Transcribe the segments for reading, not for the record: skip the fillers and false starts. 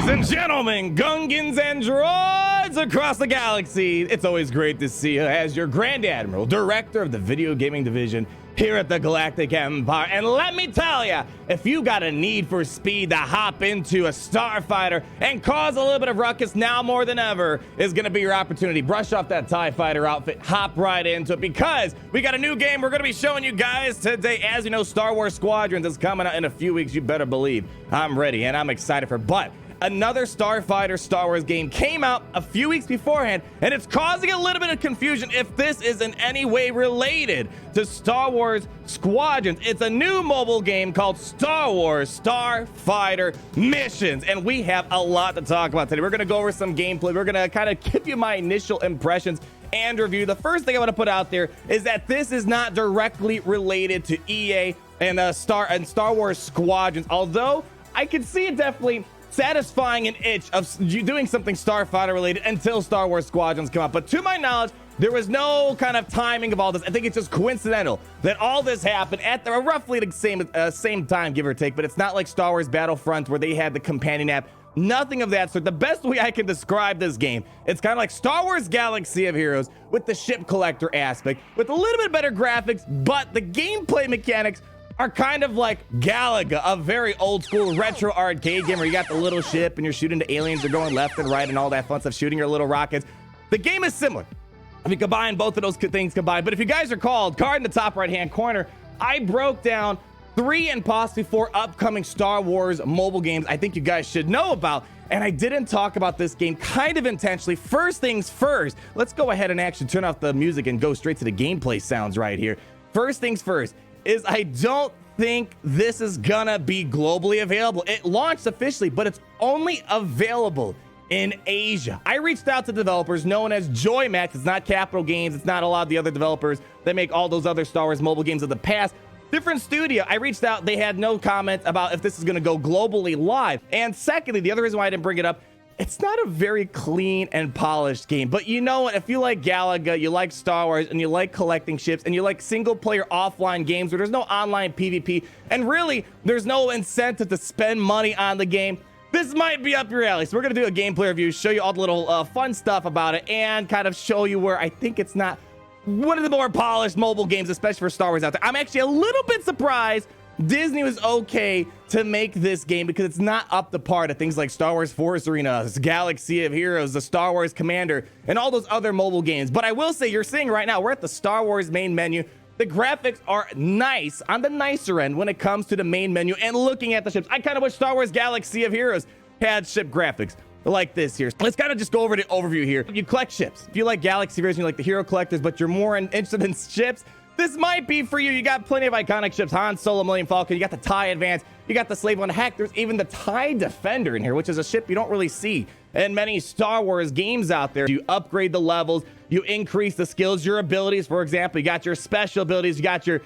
Ladies and gentlemen, Gungans and droids across the galaxy, it's always great to see you as your Grand Admiral, Director of the Video Gaming Division here at the Galactic Empire. And let me tell you, if you got a need for speed to hop into a Starfighter and cause a little bit of ruckus, now more than ever is going to be your opportunity. Brush off that TIE Fighter outfit, hop right into it, because we got a new game we're going to be showing you guys today. As you know, Star Wars Squadrons is coming out in a few weeks. You better believe I'm ready and I'm excited for it. But another Starfighter Star Wars game came out a few weeks beforehand, and it's causing a little bit of confusion if this is in any way related to Star Wars Squadrons. It's a new mobile game called Star Wars Starfighter Missions, and we have a lot to talk about today. We're going to go over some gameplay. We're going to kind of give you my initial impressions and review. The first thing I want to put out there is that this is not directly related to EA and Star Wars Squadrons, although I can see it definitely satisfying an itch of doing something Starfighter related until Star Wars Squadrons come out. But to my knowledge, there was no kind of timing of all this. I think it's just coincidental that all this happened at the roughly the same time, give or take. But it's not like Star Wars Battlefront where they had the companion app. Nothing of that sort. The best way I can describe this game, it's kind of like Star Wars Galaxy of Heroes with the ship collector aspect, with a little bit better graphics, but the gameplay mechanics are kind of like Galaga, a very old school retro arcade game where you got the little ship and you're shooting the aliens, they're going left and right and all that fun stuff, shooting your little rockets. The game is similar. If you combine both of those things combined, but if you guys recall, card in the top right hand corner, I broke down 3 and possibly 4 upcoming Star Wars mobile games I think you guys should know about. And I didn't talk about this game kind of intentionally. First things first, let's go ahead and actually turn off the music and go straight to the gameplay sounds right here. First things first is I don't think this is gonna be globally available. It launched officially, but it's only available in Asia. I reached out to developers known as JoyMax. It's not Capital Games. It's not a lot of the other developers that make all those other Star Wars mobile games of the past. Different studio. I reached out. They had no comment about if this is going to go globally live. And secondly, the other reason why I didn't bring it up, it's not a very clean and polished game. But you know what? If you like Galaga, you like Star Wars, and you like collecting ships, and you like single-player offline games where there's no online PvP, and really, there's no incentive to spend money on the game, this might be up your alley. So we're going to do a gameplay review, show you all the little fun stuff about it, and kind of show you where I think it's not one of the more polished mobile games, especially for Star Wars out there. I'm actually a little bit surprised Disney was okay to make this game because it's not up to par to things like Star Wars Force Arena, Galaxy of Heroes, the Star Wars Commander, and all those other mobile games. But I will say, you're seeing right now, we're at the Star Wars main menu. The graphics are nice, on the nicer end when it comes to the main menu and looking at the ships. I kind of wish Star Wars Galaxy of Heroes had ship graphics like this here. Let's kind of just go over the overview here. You collect ships. If you like Galaxy Heroes and you like the hero collectors, but you're more interested in ships, this might be for you. You got plenty of iconic ships. Han Solo, Millennium Falcon. You got the TIE Advance. You got the Slave One. Heck, there's even the TIE Defender in here, which is a ship you don't really see in many Star Wars games out there. You upgrade the levels. You increase the skills, your abilities. For example, you got your special abilities. You got your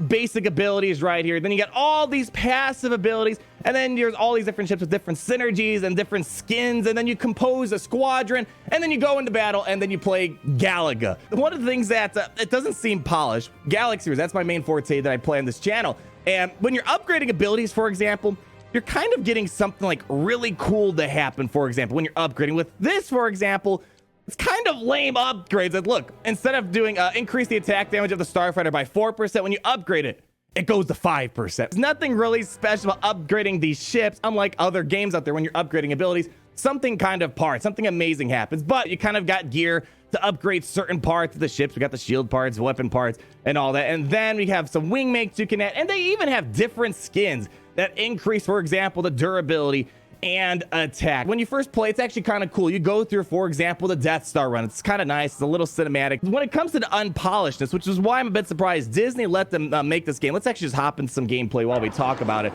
basic abilities right here. Then you got all these passive abilities. And then there's all these different ships with different synergies and different skins. And then you compose a squadron. And then you go into battle. And then you play Galaga. One of the things that it doesn't seem polished, Galaxy, that's my main forte that I play on this channel. And when you're upgrading abilities, for example, you're kind of getting something like really cool to happen. For example, when you're upgrading with this, for example, it's kind of lame upgrades. That look, instead of doing increase the attack damage of the Starfighter by 4%, when you upgrade it, it goes to 5%. There's nothing really special about upgrading these ships, unlike other games out there. When you're upgrading abilities, something kind of something amazing happens. But you kind of got gear to upgrade certain parts of the ships. We got the shield parts, weapon parts, and all that. And then we have some wing mates you can add. And they even have different skins that increase, for example, the durability and attack. When you first play, it's actually kind of cool. You go through, for example, the Death Star run. It's kind of nice. It's a little cinematic. When it comes to the unpolishedness, which is why I'm a bit surprised Disney let them make this game. Let's actually just hop into some gameplay while we talk about it.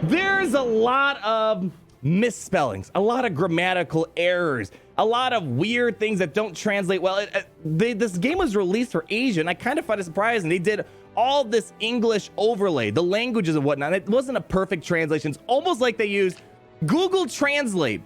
There's a lot of misspellings, a lot of grammatical errors, a lot of weird things that don't translate well. This game was released for Asia, and I kind of find it surprising. They did all this English overlay, the languages and whatnot. It wasn't a perfect translation. It's almost like they used Google Translate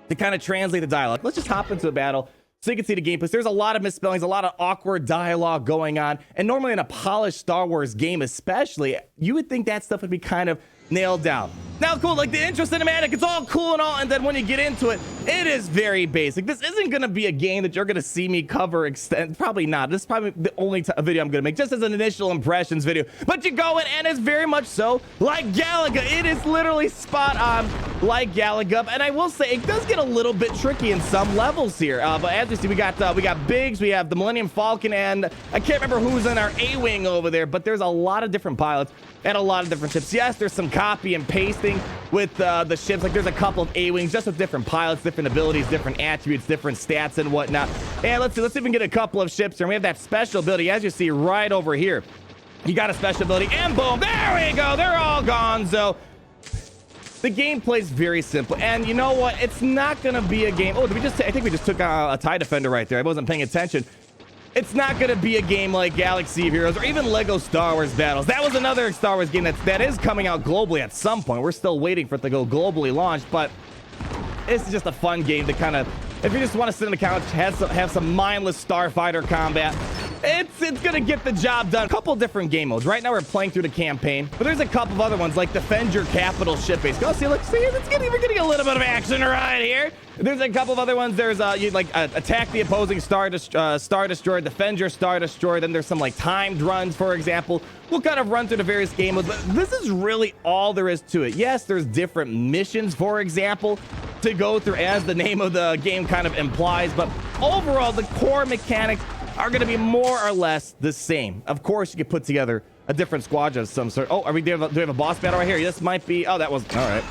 to kind of translate the dialogue. Let's just hop into a battle so you can see the gameplay. There's a lot of misspellings, a lot of awkward dialogue going on. And normally in a polished Star Wars game especially, you would think that stuff would be kind of nailed down. Now, cool, like the intro cinematic, it's all cool and all, and then when you get into it, it is very basic. This isn't going to be a game that you're going to see me cover extend. Probably not. This is probably the only video I'm going to make, just as an initial impressions video. But you go in, and it's very much so like Galaga. It is literally spot on like Galaga. And I will say, it does get a little bit tricky in some levels here. But as you see, we got Biggs, we have the Millennium Falcon, and I can't remember who's in our A-Wing over there, but there's a lot of different pilots and a lot of different ships. Yes, there's some copy and pasting with the ships. Like there's a couple of A-Wings just with different pilots, different abilities, different attributes, different stats and whatnot. And let's even get a couple of ships here. And we have that special ability, as you see right over here. You got a special ability, and boom, there we go. They're all gone. So the gameplay is very simple. And you know what? It's not going to be a game. Oh, did we just? I think we just took a TIE Defender right there. I wasn't paying attention. It's not going to be a game like Galaxy of Heroes or even Lego Star Wars Battles. That was another Star Wars game that is coming out globally at some point. We're still waiting for it to go globally launched, but it's just a fun game to kind of, if you just want to sit on the couch, have some mindless Starfighter combat, it's going to get the job done. A couple different game modes. Right now we're playing through the campaign, but there's a couple of other ones like Defend Your Capital Ship Base. Go see, look, see, we're getting a little bit of action right here. There's a couple of other ones. There's you like attack the opposing Star Destroyer, defend your Star Destroyer. Then there's some like timed runs, for example. We'll kind of run through the various game modes, but this is really all there is to it. Yes, there's different missions, for example, to go through, as the name of the game kind of implies, but overall the core mechanics are going to be more or less the same. Of course, you can put together a different squadron of some sort. Oh, do we have a boss battle right here? This might be, oh, that was, all right.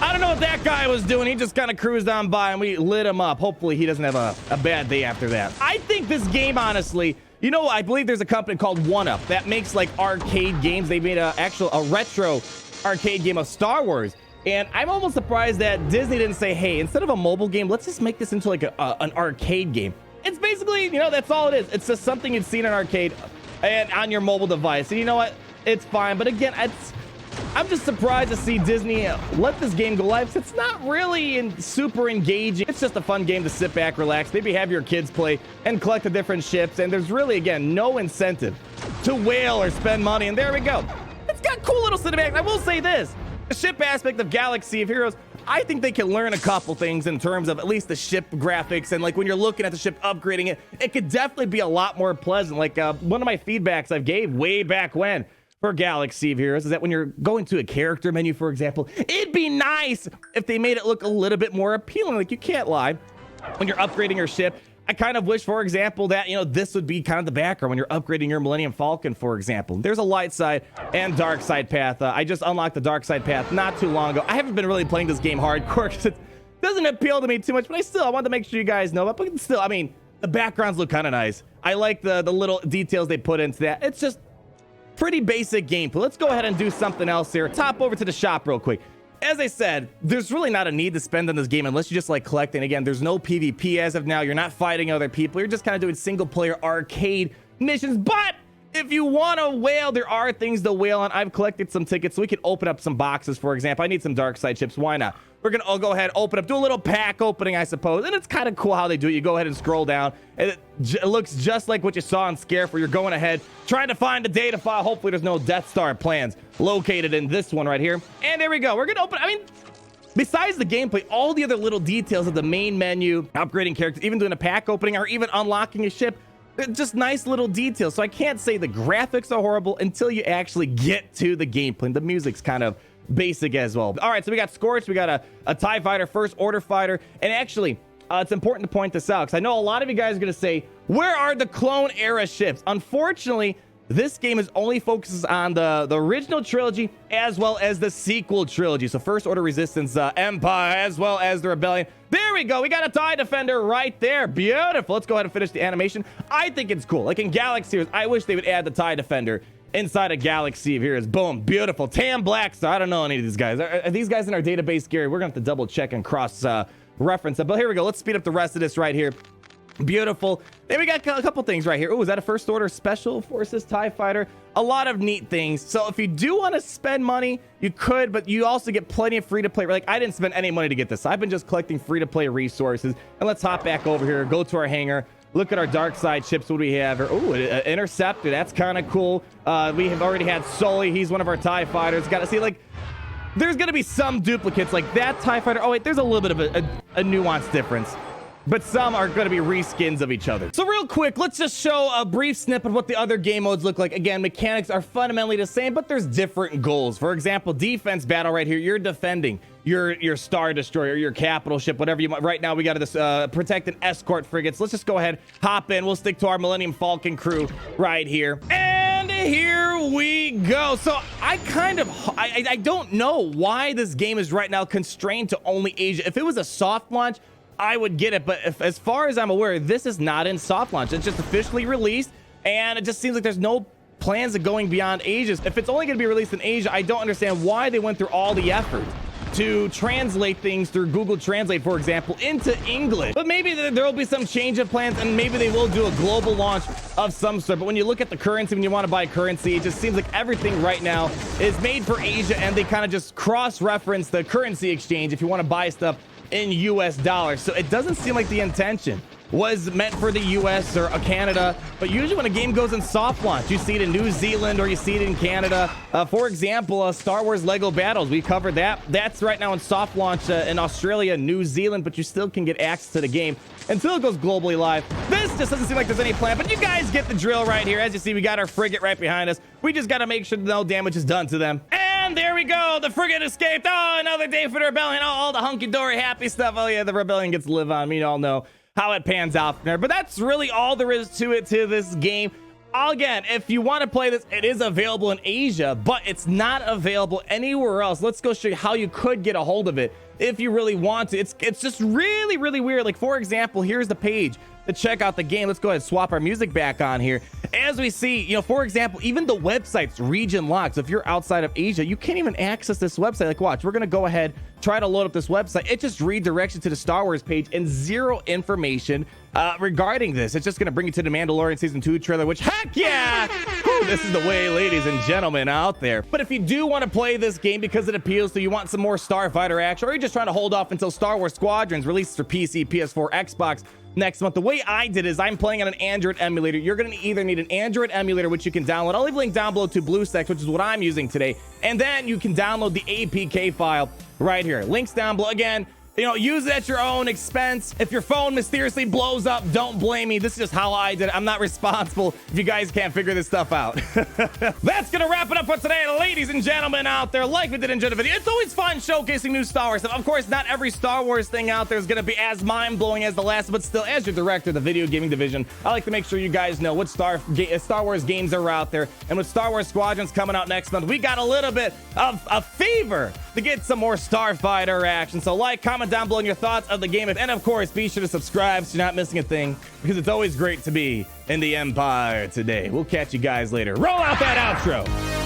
I don't know what that guy was doing. He just kind of cruised on by and we lit him up. Hopefully he doesn't have a bad day after that. I think this game, honestly, you know, I believe there's a company called 1UP that makes like arcade games. They made a retro arcade game of Star Wars. And I'm almost surprised that Disney didn't say, hey, instead of a mobile game, let's just make this into like an arcade game. It's basically, you know, that's all it is. It's just something you'd see in an arcade and on your mobile device. And you know what? It's fine. But again, I'm just surprised to see Disney let this game go live. It's not really super engaging. It's just a fun game to sit back, relax, maybe have your kids play and collect the different ships. And there's really, again, no incentive to whale or spend money. And there we go. It's got cool little cinematics. I will say this. The ship aspect of Galaxy of Heroes, I think they can learn a couple things in terms of at least the ship graphics. And like when you're looking at the ship, upgrading it, it could definitely be a lot more pleasant. Like one of my feedbacks I've gave way back when for Galaxy of Heroes is that when you're going to a character menu, for example, it'd be nice if they made it look a little bit more appealing. Like you can't lie. When you're upgrading your ship, I kind of wish, for example, that, you know, this would be kind of the background when you're upgrading your Millennium Falcon, for example. There's a light side and dark side path. I just unlocked the dark side path not too long ago. I haven't been really playing this game hardcore because it doesn't appeal to me too much, but I wanted to make sure you guys know. But still, I mean, the backgrounds look kind of nice. I like the little details they put into that. It's just pretty basic gameplay. Let's go ahead and do something else here. Hop over to the shop real quick. As I said, there's really not a need to spend on this game unless you just like collecting. Again, there's no PvP as of now. You're not fighting other people. You're just kind of doing single player arcade missions. But if you want to whale, there are things to whale on. I've collected some tickets so we can open up some boxes. For example, I need some dark side chips. Why not? We're going to go ahead, open up, do a little pack opening, I suppose. And it's kind of cool how they do it. You go ahead and scroll down. And it looks just like what you saw in Scare, where you're going ahead, trying to find a data file. Hopefully there's no Death Star plans located in this one right here. And there we go. We're going to open, I mean, besides the gameplay, all the other little details of the main menu, upgrading characters, even doing a pack opening or even unlocking a ship, just nice little details. So I can't say the graphics are horrible until you actually get to the gameplay. The music's kind of basic as well. All right, so we got Scorch, we got a TIE fighter, first order fighter, and actually it's important to point this out because I know a lot of you guys are going to say, where are the clone era ships? Unfortunately, this game is only focuses on the original trilogy as well as the sequel trilogy. So First Order Resistance, Empire, as well as the Rebellion. There we go. We got a TIE Defender right there. Beautiful. Let's go ahead and finish the animation. I think it's cool. Like in Galaxy Heroes, I wish they would add the TIE Defender inside a Galaxy of Heroes. Boom. Beautiful. Tan Black Star. I don't know any of these guys. Are these guys in our database, Gary? We're going to have to double check and cross reference them. But here we go. Let's speed up the rest of this right here. Beautiful. Then we got a couple things right here. Oh, is that a First Order Special Forces TIE Fighter? A lot of neat things. So if you do want to spend money, you could, but you also get plenty of free-to-play. Like, I didn't spend any money to get this. I've been just collecting free-to-play resources. And let's hop back over here, go to our hangar, look at our dark side ships. What do we have here? Oh, an Interceptor. That's kind of cool. We have already had Sully. He's one of our TIE fighters. Got to see, like, there's going to be some duplicates like that TIE Fighter. Oh, wait, there's a little bit of a nuanced difference. But some are going to be reskins of each other. So real quick, let's just show a brief snippet of what the other game modes look like. Again, mechanics are fundamentally the same, but there's different goals. For example, defense battle right here, you're defending your Star Destroyer, your capital ship, whatever you want. Right now, we got this protect and escort frigates. Let's just go ahead, hop in. We'll stick to our Millennium Falcon crew right here. And here we go. So I don't know why this game is right now constrained to only Asia. If it was a soft launch, I would get it, but as far as I'm aware, this is not in soft launch. It's just officially released, and it just seems like there's no plans of going beyond Asia. If it's only going to be released in Asia, I don't understand why they went through all the effort to translate things through Google Translate, for example, into English. But maybe there will be some change of plans, and maybe they will do a global launch of some sort. But when you look at the currency, when you want to buy currency, it just seems like everything right now is made for Asia, and they kind of just cross-reference the currency exchange if you want to buy stuff in US dollars. So it doesn't seem like the intention was meant for the US or Canada, but usually when a game goes in soft launch, you see it in New Zealand or you see it in Canada. For example, Star Wars Lego Battles, we covered that. That's right now in soft launch in Australia, New Zealand, but you still can get access to the game until it goes globally live. This just doesn't seem like there's any plan, but you guys get the drill right here. As you see, we got our frigate right behind us. We just got to make sure no damage is done to them. And there we go. The frigate escaped. Oh, another day for the rebellion. Oh, all the hunky-dory happy stuff. Oh, yeah, the rebellion gets to live on. We all know how it pans out from there. But that's really all there is to it, to this game. Again, if you want to play this, it is available in Asia, but it's not available anywhere else. Let's go show you how you could get a hold of it if you really want to. It's just really, really weird. Like, for example, here's the page to check out the game. Let's go ahead and swap our music back on here. As we see, you know, for example, even the website's region locked. So if you're outside of Asia, you can't even access this website. Like, watch, we're going to go ahead, try to load up this website. It just redirects you to the Star Wars page and zero information regarding this. It's just going to bring you to the Mandalorian Season 2 trailer, which, heck yeah! Whew, this is the way, ladies and gentlemen, out there. But if you do want to play this game because it appeals to you, want some more Starfighter action, or you're just trying to hold off until Star Wars Squadrons releases for PC, PS4, Xbox next month, the way I did is I'm playing on an Android emulator. You're going to either need an Android emulator, which you can download. I'll leave a link down below to BlueStacks, which is what I'm using today. And then you can download the APK file right here. Links down below. Again, you know, use it at your own expense. If your phone mysteriously blows up, don't blame me. This is just how I did it. I'm not responsible if you guys can't figure this stuff out. That's gonna wrap it up for today, ladies and gentlemen out there. Like we did enjoy the video. It's always fun showcasing new Star Wars stuff. Of course, not every Star Wars thing out there is gonna be as mind-blowing as the last, but still, as your director of the video gaming division, I like to make sure you guys know what Star Wars games are out there. And with Star Wars Squadrons coming out next month, we got a little bit of a fever to get some more Starfighter action. So like, comment down below your thoughts of the game, and of course be sure to subscribe so you're not missing a thing, because it's always great to be in the Empire today. We'll catch you guys later. Roll out that outro.